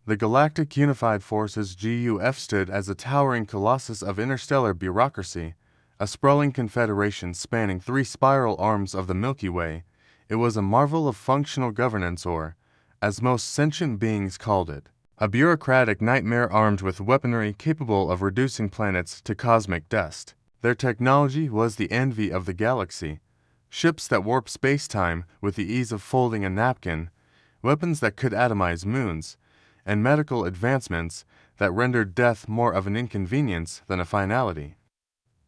The Galactic Unified Forces GUF stood as a towering colossus of interstellar bureaucracy, a sprawling confederation spanning 3 spiral arms of the Milky Way. It was a marvel of functional governance, or, as most sentient beings called it, a bureaucratic nightmare armed with weaponry capable of reducing planets to cosmic dust. Their technology was the envy of the galaxy. Ships that warp space-time with the ease of folding a napkin, weapons that could atomize moons, and medical advancements that rendered death more of an inconvenience than a finality.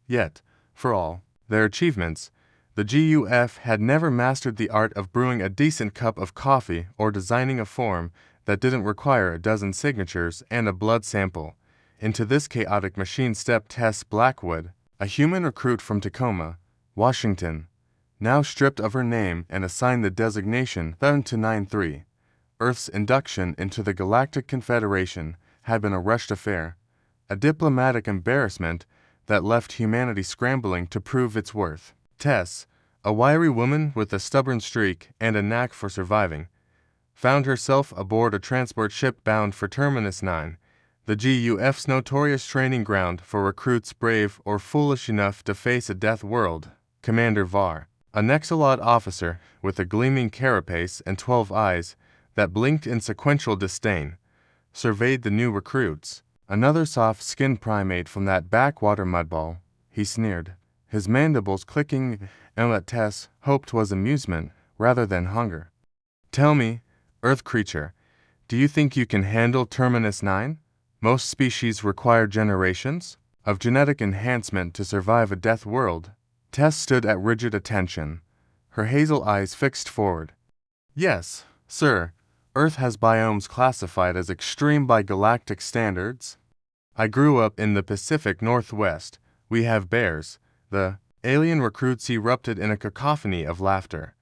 Yet, for all their achievements, the GUF had never mastered the art of brewing a decent cup of coffee or designing a form that didn't require a dozen signatures and a blood sample. Into this chaotic machine stepped Tess Blackwood, a human recruit from Tacoma, Washington, now stripped of her name and assigned the designation 7-9-3. Earth's induction into the Galactic Confederation had been a rushed affair, a diplomatic embarrassment that left humanity scrambling to prove its worth. Tess, a wiry woman with a stubborn streak and a knack for surviving, found herself aboard a transport ship bound for Terminus 9, the GUF's notorious training ground for recruits brave or foolish enough to face a death world. Commander Var, a Nexalot officer with a gleaming carapace and 12 eyes that blinked in sequential disdain, surveyed the new recruits. Another soft-skinned primate from that backwater mudball, he sneered, his mandibles clicking, and what Tess hoped was amusement rather than hunger. Tell me, Earth creature, do you think you can handle Terminus 9? Most species require generations of genetic enhancement to survive a death world. Tess stood at rigid attention, her hazel eyes fixed forward. Yes, sir. Earth has biomes classified as extreme by galactic standards. I grew up in the Pacific Northwest. We have bears. The alien recruits erupted in a cacophony of laughter,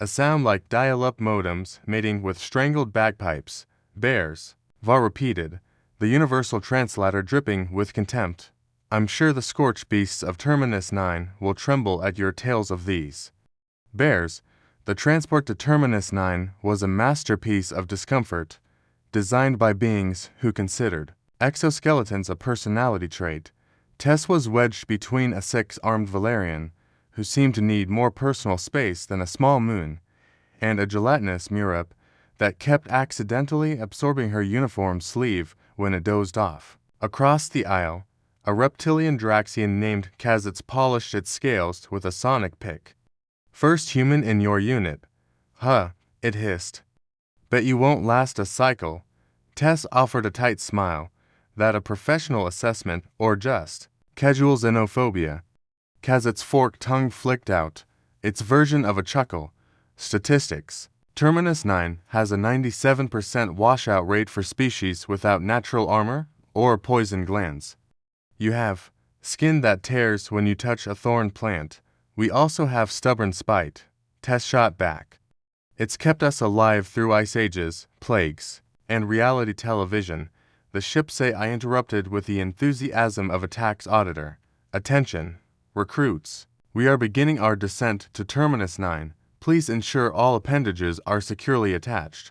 a sound like dial-up modems mating with strangled bagpipes. Bears, Var repeated, the universal translator dripping with contempt. I'm sure the scorched beasts of Terminus 9 will tremble at your tales of these. Bears, the transport to Terminus 9 was a masterpiece of discomfort, designed by beings who considered exoskeletons a personality trait. Tess was wedged between a 6-armed Valerian, who seemed to need more personal space than a small moon, and a gelatinous Murap that kept accidentally absorbing her uniform sleeve when it dozed off. Across the aisle, a reptilian Draxian named Kazitz polished its scales with a sonic pick. First human in your unit. Huh, it hissed. Bet you won't last a cycle. Tess offered a tight smile, that a professional assessment or just casual xenophobia. Kazitz's forked tongue flicked out, its version of a chuckle. Statistics. Terminus 9 has a 97% washout rate for species without natural armor or poison glands. You have skin that tears when you touch a thorn plant. We also have stubborn spite. Tess shot back. It's kept us alive through ice ages, plagues, and reality television. The ships say I interrupted with the enthusiasm of a tax auditor. Attention, recruits. We are beginning our descent to Terminus 9. Please ensure all appendages are securely attached.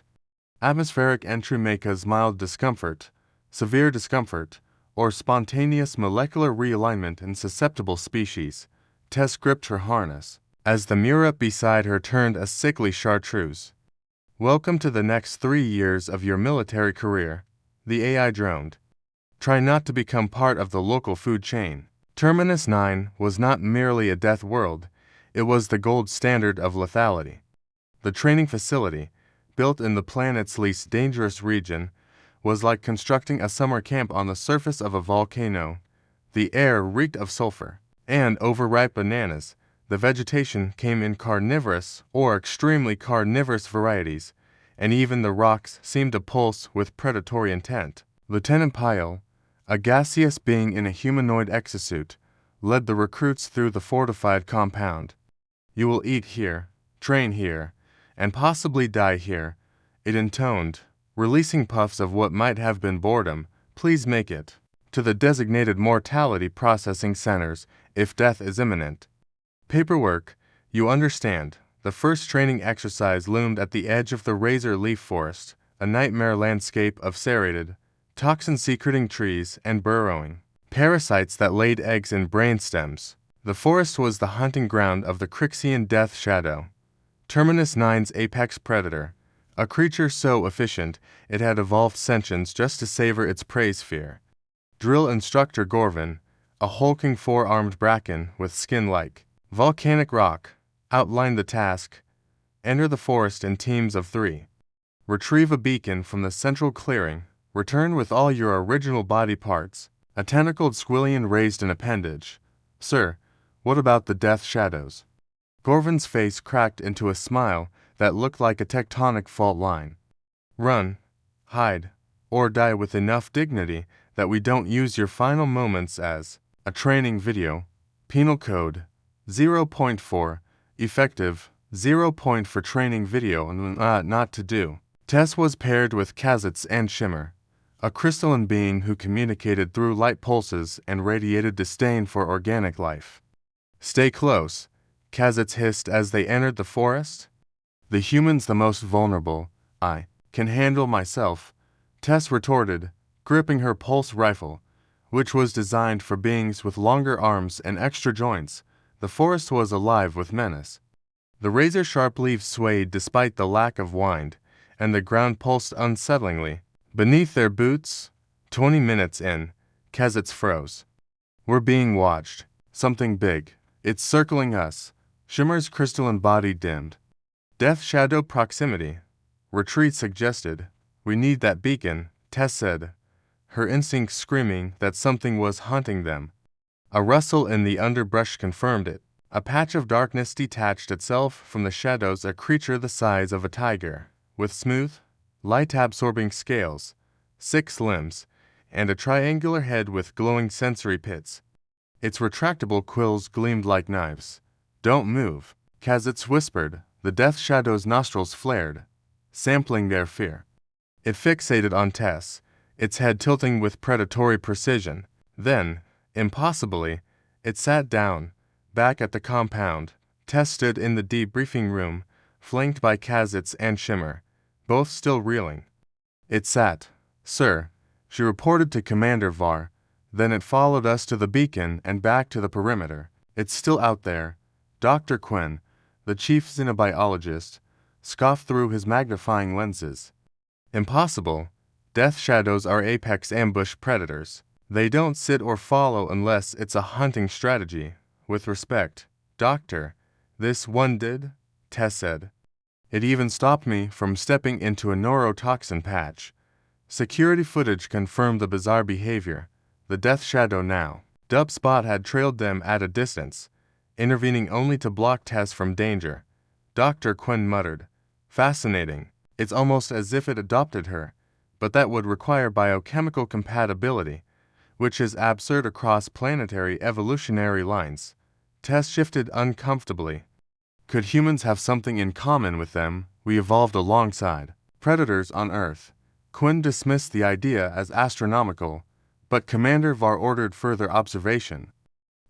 Atmospheric entry may cause mild discomfort, severe discomfort, or spontaneous molecular realignment in susceptible species. Tess gripped her harness, as the Murap beside her turned a sickly chartreuse. Welcome to the next 3 years of your military career, the AI droned. Try not to become part of the local food chain. Terminus 9 was not merely a death world, it was the gold standard of lethality. The training facility, built in the planet's least dangerous region, was like constructing a summer camp on the surface of a volcano. The air reeked of sulfur and overripe bananas. The vegetation came in carnivorous or extremely carnivorous varieties, and even the rocks seemed to pulse with predatory intent. Lieutenant Pyle, a gaseous being in a humanoid exosuit, led the recruits through the fortified compound. You will eat here, train here, and possibly die here, it intoned, releasing puffs of what might have been boredom. Please make it to the designated mortality processing centers if death is imminent. Paperwork, you understand. The first training exercise loomed at the edge of the razor leaf forest, a nightmare landscape of serrated, toxin-secreting trees and burrowing parasites that laid eggs in brainstems. The forest was the hunting ground of the Cricxian death shadow, Terminus 9's apex predator, a creature so efficient it had evolved sentience just to savor its prey sphere. Drill instructor Gorvin, a hulking four-armed bracken with skin like volcanic rock, outlined the task: enter the forest in teams of 3. Retrieve a beacon from the central clearing. Return with all your original body parts. A tentacled squillion raised an appendage. Sir, what about the death shadows? Gorvin's face cracked into a smile that looked like a tectonic fault line. Run, hide, or die with enough dignity that we don't use your final moments as a training video. Penal Code 0.4, effective 0 point for training video not to do. Tess was paired with Khazits and Shimmer, a crystalline being who communicated through light pulses and radiated disdain for organic life. Stay close, Khazits hissed as they entered the forest. The human's the most vulnerable. I can handle myself, Tess retorted, gripping her pulse rifle, which was designed for beings with longer arms and extra joints. The forest was alive with menace. The razor-sharp leaves swayed despite the lack of wind, and the ground pulsed unsettlingly beneath their boots. 20 minutes in, Khazits froze. We're being watched. Something big. It's circling us. Shimmer's crystalline body dimmed. Death shadow proximity. Retreat suggested. We need that beacon, Tess said, her instincts screaming that something was hunting them. A rustle in the underbrush confirmed it. A patch of darkness detached itself from the shadows, a creature the size of a tiger, with smooth, light-absorbing scales, 6 limbs, and a triangular head with glowing sensory pits. Its retractable quills gleamed like knives. Don't move, Khazits whispered. The death shadow's nostrils flared, sampling their fear. It fixated on Tess, its head tilting with predatory precision. Then, impossibly, it sat down, back at the compound. Tess stood in the debriefing room, flanked by Khazits and Shimmer, both still reeling. It sat. Sir, she reported to Commander Var. Then it followed us to the beacon and back to the perimeter. It's still out there. Dr. Quinn, the chief xenobiologist, scoffed through his magnifying lenses. Impossible. Death shadows are apex ambush predators. They don't sit or follow unless it's a hunting strategy. With respect, Doctor, this one did, Tess said. It even stopped me from stepping into a neurotoxin patch. Security footage confirmed the bizarre behavior. The death shadow now. Dub Spot had trailed them at a distance, intervening only to block Tess from danger. Dr. Quinn muttered. Fascinating. It's almost as if it adopted her, but that would require biochemical compatibility, which is absurd across planetary evolutionary lines. Tess shifted uncomfortably. Could humans have something in common with them? We evolved alongside predators on Earth. Quinn dismissed the idea as astronomical, but Commander Var ordered further observation.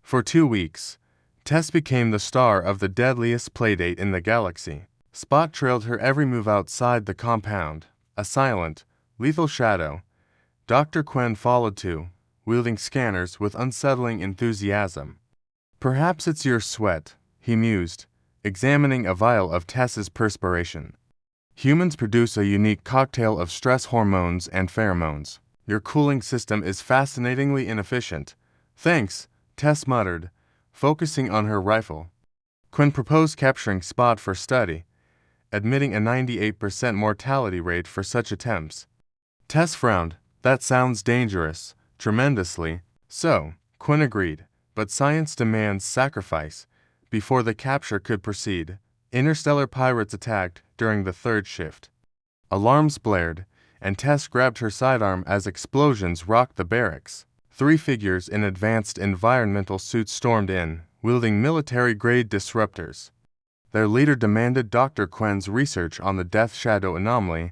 For 2 weeks, Tess became the star of the deadliest playdate in the galaxy. Spot trailed her every move outside the compound, a silent, lethal shadow. Dr. Quinn followed too, wielding scanners with unsettling enthusiasm. Perhaps it's your sweat, he mused, examining a vial of Tess's perspiration. Humans produce a unique cocktail of stress hormones and pheromones. Your cooling system is fascinatingly inefficient. Thanks, Tess muttered, focusing on her rifle. Quinn proposed capturing Spot for study, admitting a 98% mortality rate for such attempts. Tess frowned. That sounds dangerous, tremendously. So, Quinn agreed, but science demands sacrifice. Before the capture could proceed, interstellar pirates attacked during the 3rd shift. Alarms blared, and Tess grabbed her sidearm as explosions rocked the barracks. 3 figures in advanced environmental suits stormed in, wielding military-grade disruptors. Their leader demanded Dr. Quinn's research on the Death Shadow anomaly.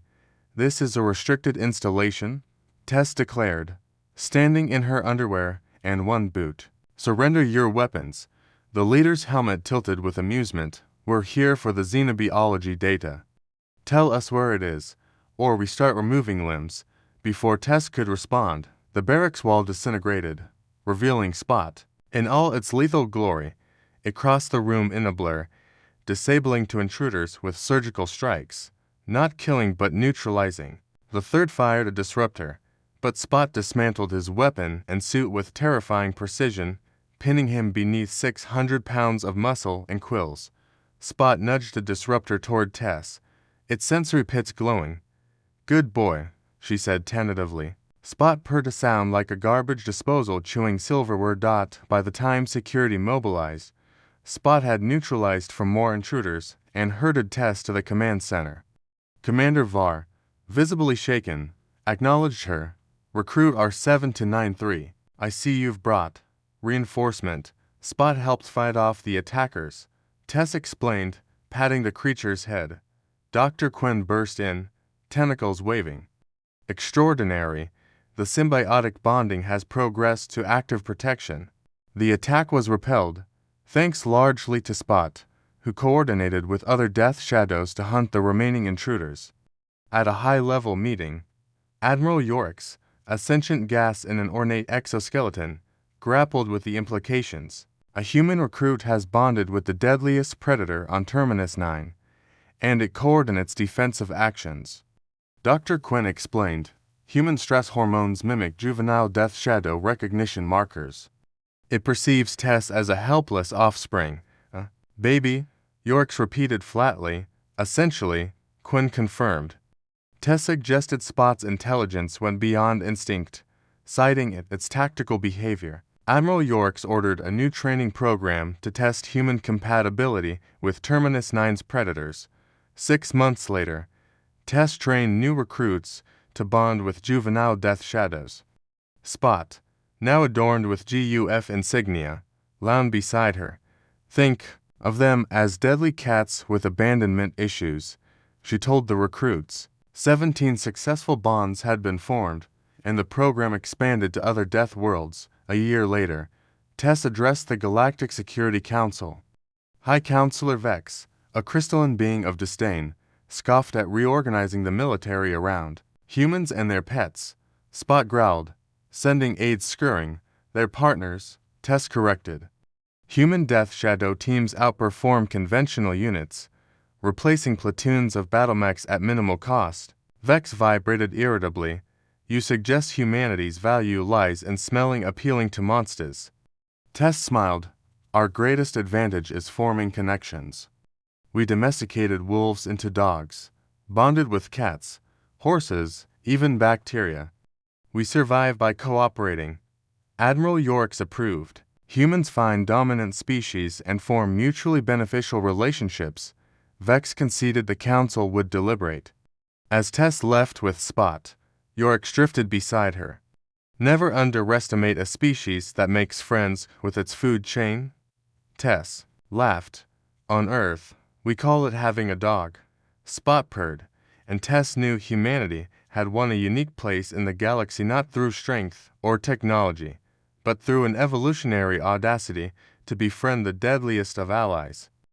This is a restricted installation, Tess declared, standing in her underwear and 1 boot. Surrender your weapons. The leader's helmet tilted with amusement. We're here for the xenobiology data. Tell us where it is, or we start removing limbs." Before Tess could respond, the barracks wall disintegrated, revealing Spot. In all its lethal glory, it crossed the room in a blur, disabling two intruders with surgical strikes, not killing but neutralizing. The third fired a disruptor, but Spot dismantled his weapon and suit with terrifying precision, pinning him beneath 600 pounds of muscle and quills. Spot nudged the disruptor toward Tess, its sensory pits glowing. "Good boy," she said tentatively. Spot purred a sound like a garbage disposal chewing silverware. By the time security mobilized, Spot had neutralized from more intruders and herded Tess to the command center. Commander Var, visibly shaken, acknowledged her. "Recruit R7293. I see you've brought reinforcement." Spot helped fight off the attackers, Tess explained, patting the creature's head. Dr. Quinn burst in, tentacles waving. "Extraordinary. The symbiotic bonding has progressed to active protection." The attack was repelled, thanks largely to Spot, who coordinated with other Death Shadows to hunt the remaining intruders. At a high-level meeting, Admiral Yorks, a sentient gas in an ornate exoskeleton, grappled with the implications. A human recruit has bonded with the deadliest predator on Terminus 9, and it coordinates defensive actions. Dr. Quinn explained, "Human stress hormones mimic juvenile Death Shadow recognition markers. It perceives Tess as a helpless offspring." "Baby," Yorks repeated flatly. "Essentially," Quinn confirmed. Tess suggested Spot's intelligence went beyond instinct, citing its tactical behavior. Admiral Yorks ordered a new training program to test human compatibility with Terminus 9's predators. 6 months later, Tess trained new recruits to bond with juvenile Death Shadows. Spot, now adorned with GUF insignia, lounged beside her. "Think of them as deadly cats with abandonment issues," she told the recruits. 17 successful bonds had been formed, and the program expanded to other Death worlds. A year later, Tess addressed the Galactic Security Council. High Counselor Vex, a crystalline being of disdain, scoffed at reorganizing the military around humans and their pets. Spot growled, sending aides scurrying. "Their partners," Tess corrected. Human Death Shadow teams outperform conventional units, replacing platoons of battlemechs at minimal cost. Vex vibrated irritably. "You suggest humanity's value lies in smelling appealing to monsters." Tess smiled. "Our greatest advantage is forming connections. We domesticated wolves into dogs, bonded with cats, horses, even bacteria. We survive by cooperating." Admiral Yorks approved. Humans find dominant species and form mutually beneficial relationships. Vex conceded the council would deliberate. As Tess left with Spot, Yorks drifted beside her. "Never underestimate a species that makes friends with its food chain." Tess laughed. "On Earth, we call it having a dog." Spot purred, and Tess knew humanity had won a unique place in the galaxy not through strength or technology, but through an evolutionary audacity to befriend the deadliest of allies.